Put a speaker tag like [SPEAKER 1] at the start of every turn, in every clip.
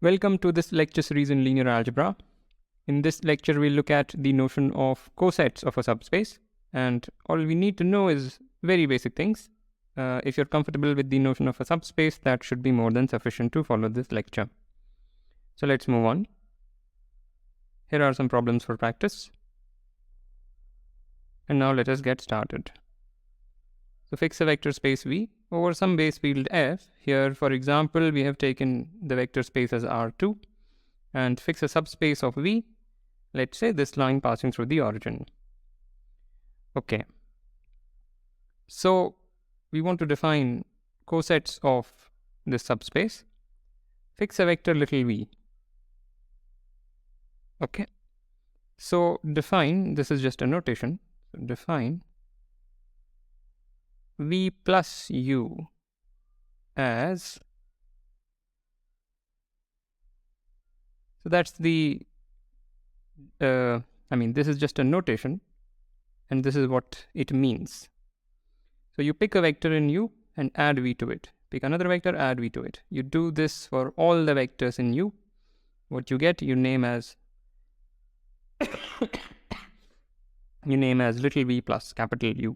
[SPEAKER 1] Welcome to this lecture series in linear algebra. In this lecture, we'll look at the notion of cosets of a subspace, and all we need to know is very basic things. If you're comfortable with the notion of a subspace, that should be more than sufficient to follow this lecture. So let's move on. Here are some problems for practice. And now let us get started. So fix a vector space V over some base field F. Here, for example, we have taken the vector space as R2 and fix a subspace of V. Let's say this line passing through the origin. Okay. So we want to define cosets of this subspace. Fix a vector little v. Okay. So define, this is just a notation. So define v plus u as, so that's the, this is just a notation and this is what it means. So you pick a vector in U and add v to it. Pick another vector, add v to it. You do this for all the vectors in U. What you get, you name as little v plus capital U.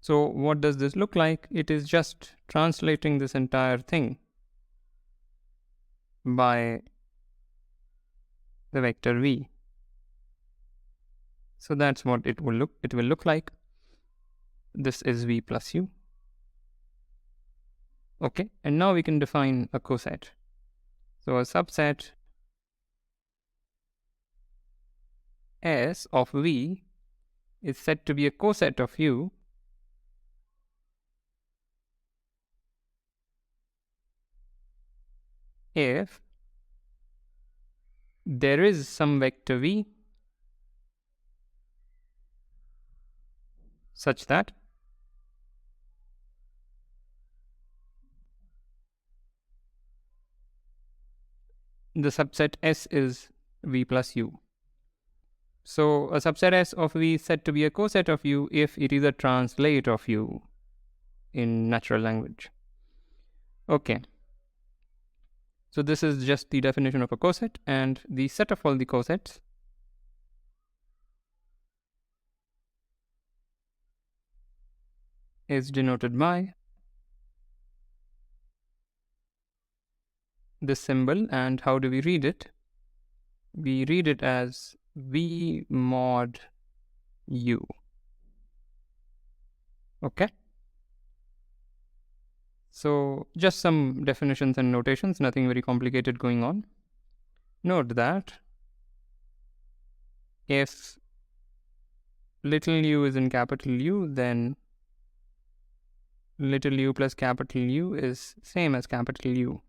[SPEAKER 1] So what does this look like? It is just translating this entire thing by the vector v. So that's what it will look like. This is v plus u. Okay, and now we can define a coset. So a subset S of v is said to be a coset of u if there is some vector v such that the subset S is v plus u. So a subset S of v is said to be a coset of u if it is a translate of u in natural language. Okay. So this is just the definition of a coset, and the set of all the cosets is denoted by this symbol. And how do we read it? We read it as v mod u. Okay. So just some definitions and notations, nothing very complicated going on. Note that if little u is in capital U, then little u plus capital U is same as capital U.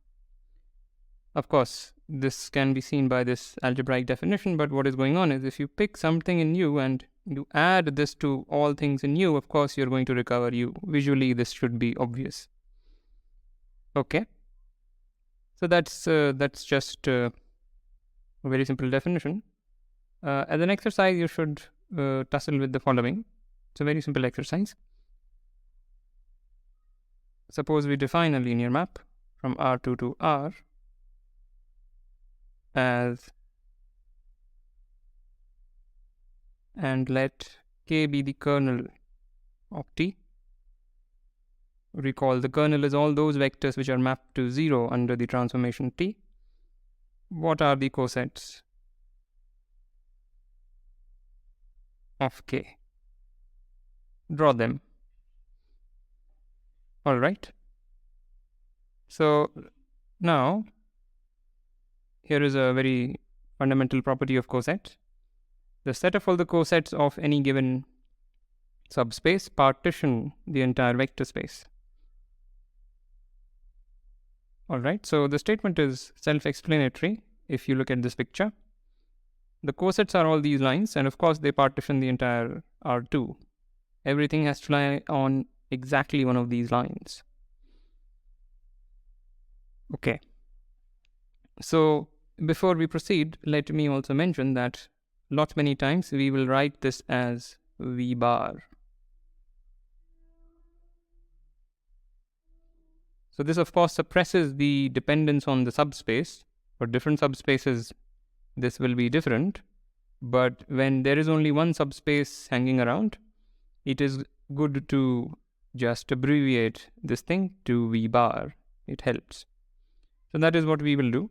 [SPEAKER 1] Of course, this can be seen by this algebraic definition, but what is going on is if you pick something in U and you add this to all things in U, of course, you're going to recover U. Visually, this should be obvious. Okay. So that's just a very simple definition. As an exercise, you should tussle with the following. It's a very simple exercise. Suppose we define a linear map from R2 to R as, and let K be the kernel of T. Recall the kernel is all those vectors which are mapped to 0 under the transformation T. What are the cosets of K? Draw them. All right. So now here is a very fundamental property of cosets. The set of all the cosets of any given subspace partition the entire vector space. All right, so the statement is self-explanatory if you look at this picture. The cosets are all these lines, and of course they partition the entire R2. Everything has to lie on exactly one of these lines. Okay. So before we proceed, let me also mention that many times we will write this as V bar. So this of course suppresses the dependence on the subspace. For different subspaces, this will be different. But when there is only one subspace hanging around, it is good to just abbreviate this thing to V bar. It helps. So that is what we will do.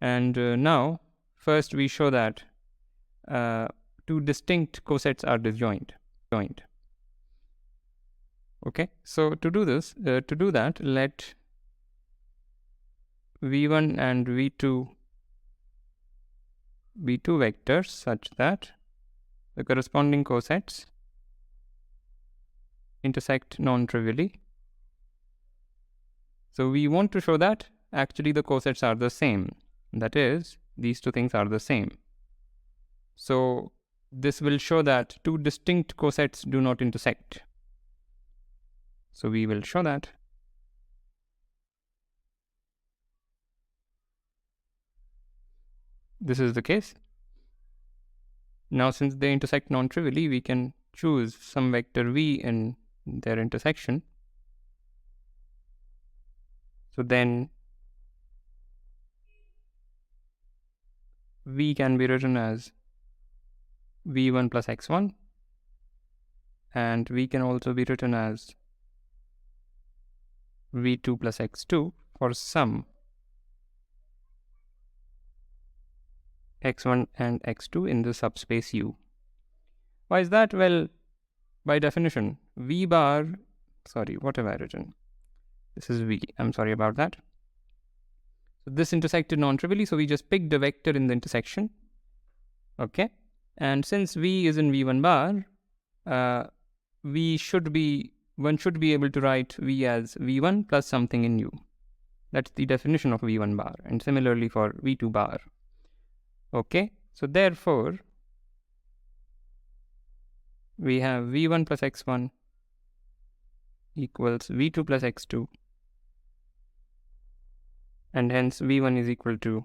[SPEAKER 1] And now, first we show that two distinct cosets are disjoint. Okay, so to do this, to do that, let V1 and V2 be two vectors such that the corresponding cosets intersect non-trivially. So we want to show that actually the cosets are the same. That is, these two things are the same. So this will show that two distinct cosets do not intersect. So we will show that. This is the case. Now since they intersect non-trivially, we can choose some vector v in their intersection. So then v can be written as v1 plus x1, and v can also be written as v2 plus x2 for some x1 and x2 in the subspace U. Why is that? Well, by definition, v bar, sorry, what have I written? This is v, I'm sorry about that. So this intersected non-trivially, so we just picked a vector in the intersection. Okay, and since v is in v1 bar, one should be able to write v as v1 plus something in u. That's the definition of v1 bar, and similarly for v2 bar. Okay, so therefore we have v1 plus x1 equals v2 plus x2, and hence v1 is equal to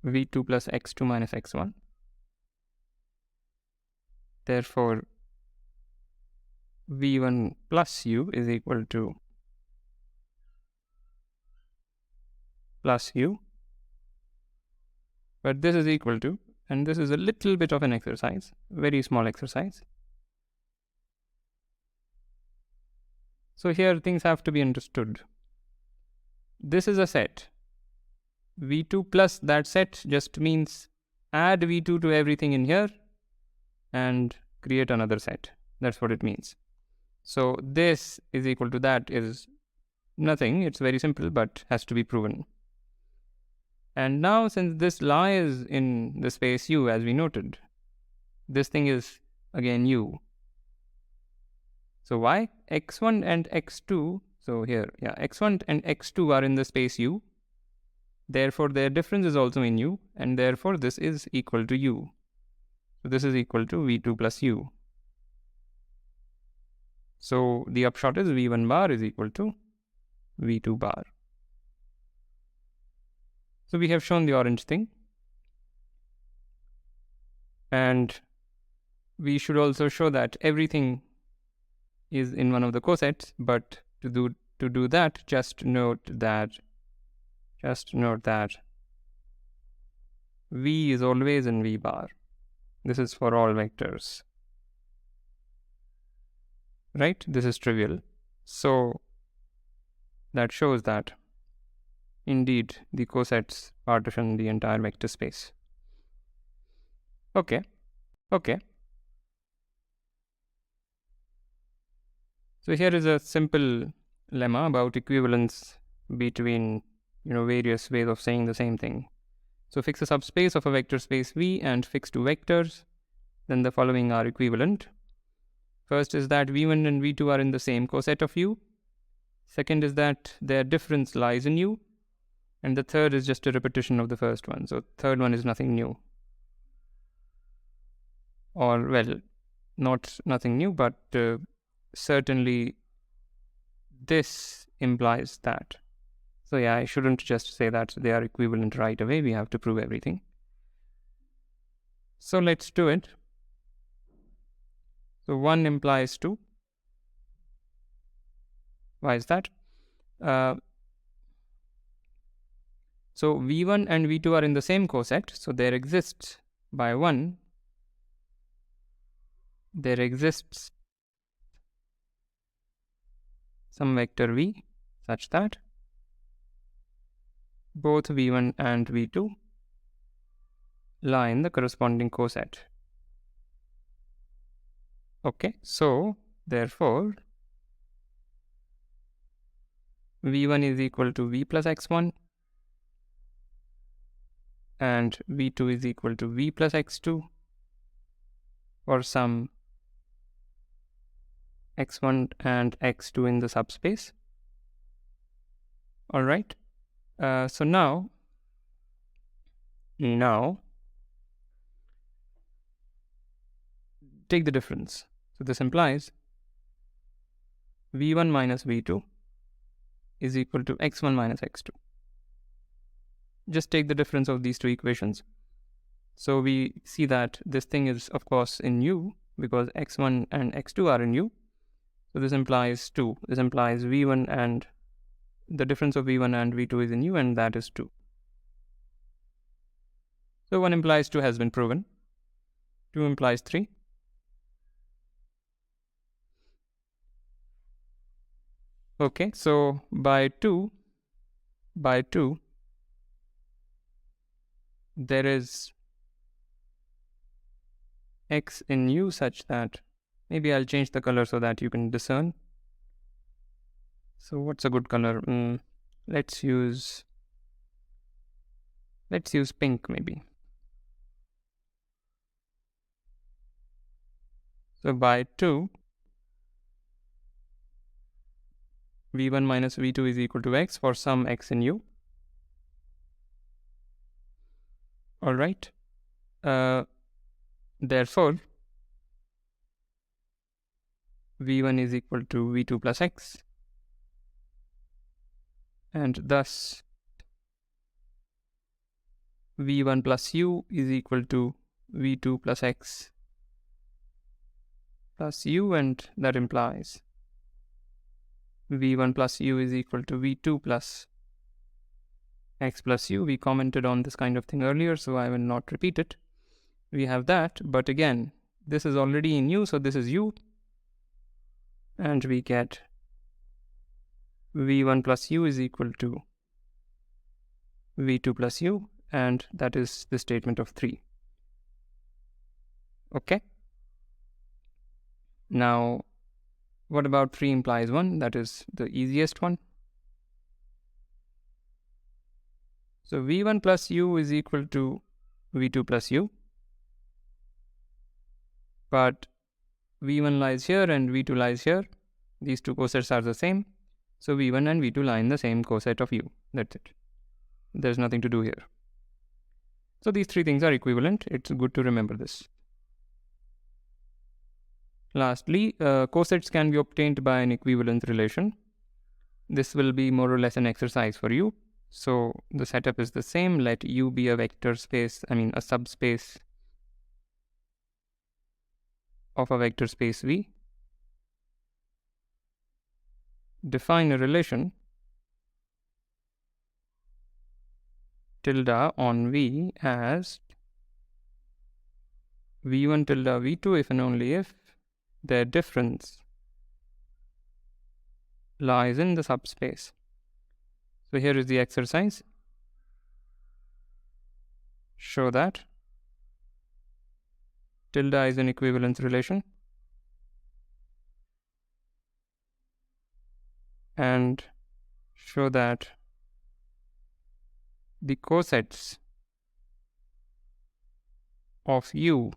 [SPEAKER 1] v2 plus x2 minus x1. Therefore v1 plus u is equal to plus u, but this is equal to, and this is a little bit of an exercise, very small exercise. So here things have to be understood. This is a set. v2 plus that set just means add v2 to everything in here and create another set. That's what it means. So this is equal to that is nothing. It's very simple, but has to be proven. And now since this lies in the space U, as we noted, this thing is again U. So why? x1 and x2, so here, yeah, x1 and x2 are in the space U. Therefore, their difference is also in U, and therefore this is equal to U. So this is equal to v2 plus U. So the upshot is v1 bar is equal to v2 bar. So we have shown the orange thing. And we should also show that everything is in one of the cosets, but to do that, just note that v is always in v bar. This is for all vectors. Right? This is trivial. So that shows that indeed the cosets partition the entire vector space. Okay. So here is a simple lemma about equivalence between various ways of saying the same thing. So fix a subspace of a vector space V and fix two vectors. Then the following are equivalent. First is that v1 and v2 are in the same coset of U. Second is that their difference lies in U. And the third is just a repetition of the first one. So third one is nothing new. Or well, not nothing new, but certainly this implies that. So yeah, I shouldn't just say that they are equivalent right away. We have to prove everything. So let's do it. So 1 implies 2. Why is that? So V1 and V2 are in the same coset, so there exists by 1, there exists some vector V such that both V1 and V2 lie in the corresponding coset. Okay, so therefore V1 is equal to V plus x1 and V2 is equal to V plus x2 for some x1 and x2 in the subspace. Alright, so now take the difference. So this implies V1 minus V2 is equal to x1 minus x2. Just take the difference of these two equations. So we see that this thing is of course in U because x1 and x2 are in U. So this implies 2. This implies V1 and the difference of V1 and V2 is in U, and that is 2. So 1 implies 2 has been proven. 2 implies 3. Okay, so by 2, there is x in U such that, maybe I'll change the color so that you can discern. So what's a good color? Let's use pink maybe. So by 2, V1 minus V2 is equal to x for some x in U. Alright. Therefore, V1 is equal to V2 plus x. And thus, V1 plus U is equal to V2 plus x plus U, and that implies V1 plus U is equal to V2 plus x plus U. We commented on this kind of thing earlier, so I will not repeat it. We have that, but again, this is already in U, so this is U. And we get V1 plus U is equal to V2 plus U, and that is the statement of 3. Okay. Now, what about 3 implies 1? That is the easiest one. So V1 plus U is equal to V2 plus U. But V1 lies here and V2 lies here. These two cosets are the same. So V1 and V2 lie in the same coset of U. That's it. There's nothing to do here. So these three things are equivalent. It's good to remember this. Lastly, cosets can be obtained by an equivalence relation. This will be more or less an exercise for you. So the setup is the same. Let U be a vector space, a subspace of a vector space V. Define a relation tilde on V as V1 tilde V2 if and only if their difference lies in the subspace. So here is the exercise. Show that tilde is an equivalence relation and show that the cosets of U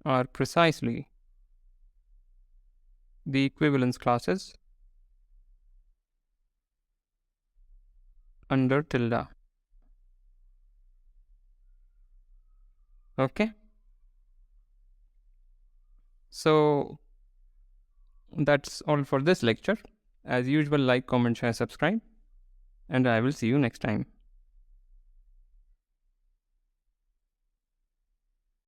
[SPEAKER 1] are precisely the equivalence classes under tilde. Okay. So that's all for this lecture. As usual, like, comment, share, subscribe, and I will see you next time.